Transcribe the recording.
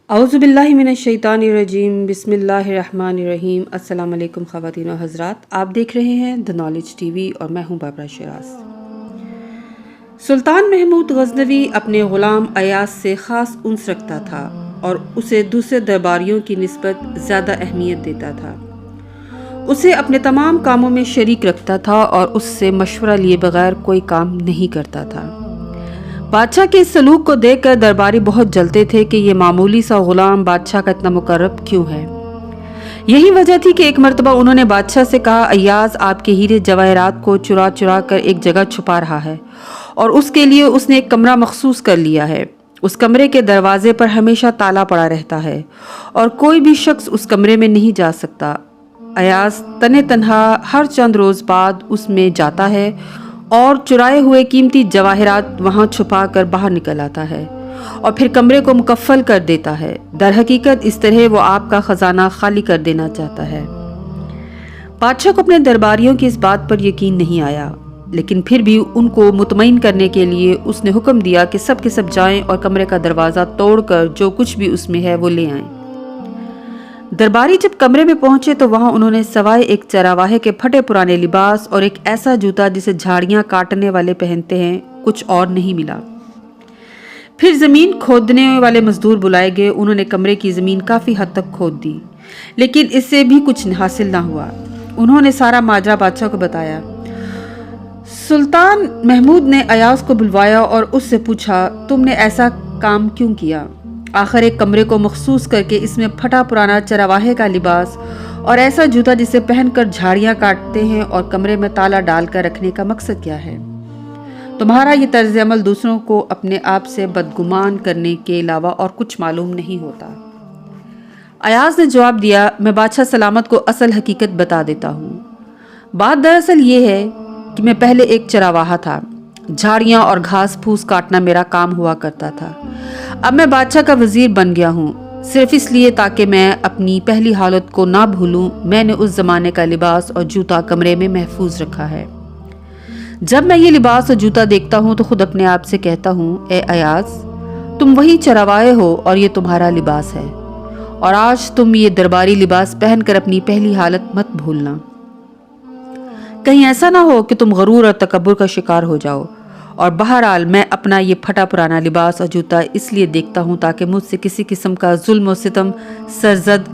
اعوذ باللہ من الشیطان الرجیم بسم اللہ الرحمن الرحیم۔ السلام علیکم خواتین و حضرات، آپ دیکھ رہے ہیں دا نالج ٹی وی اور میں ہوں بابرا شیراز۔ سلطان محمود غزنوی اپنے غلام ایاز سے خاص انس رکھتا تھا اور اسے دوسرے درباریوں کی نسبت زیادہ اہمیت دیتا تھا۔ اسے اپنے تمام کاموں میں شریک رکھتا تھا اور اس سے مشورہ لیے بغیر کوئی کام نہیں کرتا تھا۔ بادشاہ کے اس سلوک کو دیکھ کر درباری بہت جلتے تھے کہ یہ معمولی سا غلام بادشاہ کا اتنا مقرب کیوں ہے۔ یہی وجہ تھی کہ ایک مرتبہ انہوں نے بادشاہ سے کہا، ایاز آپ کے ہیرے جواہرات کو چرا چرا کر ایک جگہ چھپا رہا ہے اور اس کے لیے اس نے ایک کمرہ مخصوص کر لیا ہے۔ اس کمرے کے دروازے پر ہمیشہ تالا پڑا رہتا ہے اور کوئی بھی شخص اس کمرے میں نہیں جا سکتا۔ ایاز تنے تنہا ہر چند روز بعد اس میں جاتا ہے اور چرائے ہوئے قیمتی جواہرات وہاں چھپا کر باہر نکل آتا ہے اور پھر کمرے کو مکفل کر دیتا ہے۔ در حقیقت اس طرح وہ آپ کا خزانہ خالی کر دینا چاہتا ہے۔ بادشاہ کو اپنے درباریوں کی اس بات پر یقین نہیں آیا، لیکن پھر بھی ان کو مطمئن کرنے کے لیے اس نے حکم دیا کہ سب کے سب جائیں اور کمرے کا دروازہ توڑ کر جو کچھ بھی اس میں ہے وہ لے آئیں۔ درباری جب کمرے میں پہنچے تو وہاں انہوں نے سوائے ایک چراواہے کے پھٹے پرانے لباس اور ایک ایسا جوتا جسے جھاڑیاں کاٹنے والے پہنتے ہیں کچھ اور نہیں ملا۔ پھر زمین کھودنے والے مزدور بلائے گئے۔ انہوں نے کمرے کی زمین کافی حد تک کھود دی، لیکن اس سے بھی کچھ حاصل نہ ہوا۔ انہوں نے سارا ماجرا بادشاہ کو بتایا۔ سلطان محمود نے ایاز کو بلوایا اور اس سے پوچھا، تم نے ایسا کام کیوں کیا؟ آخر ایک کمرے کو مخصوص کر کے اس میں پھٹا پرانا چراواہے کا لباس اور ایسا جوتا جسے پہن کر جھاڑیاں کاٹتے ہیں اور کمرے میں تالا ڈال کر رکھنے کا مقصد کیا ہے؟ تمہارا یہ طرز عمل دوسروں کو اپنے آپ سے بدگمان کرنے کے علاوہ اور کچھ معلوم نہیں ہوتا۔ ایاز نے جواب دیا، میں بادشاہ سلامت کو اصل حقیقت بتا دیتا ہوں۔ بات دراصل یہ ہے کہ میں پہلے ایک چرواہا تھا۔ جھاڑیاں اور گھاس پھوس کاٹنا میرا کام ہوا کرتا تھا۔ اب میں بادشاہ کا وزیر بن گیا ہوں، صرف اس لیے تاکہ میں اپنی پہلی حالت کو نہ بھولوں۔ میں نے اس زمانے کا لباس اور جوتا کمرے میں محفوظ رکھا ہے۔ جب میں یہ لباس اور جوتا دیکھتا ہوں تو خود اپنے آپ سے کہتا ہوں، اے ایاز، تم وہی چرواہے ہو اور یہ تمہارا لباس ہے، اور آج تم یہ درباری لباس پہن کر اپنی پہلی حالت مت بھولنا۔ کہیں ایسا نہ ہو کہ تم غرور اور تکبر کا شکار ہو جاؤ۔ اور بہرحال میں اپنا یہ پھٹا پرانا لباس اور جوتا اس لیے دیکھتا ہوں تاکہ مجھ سے کسی قسم کا ظلم و ستم سرزد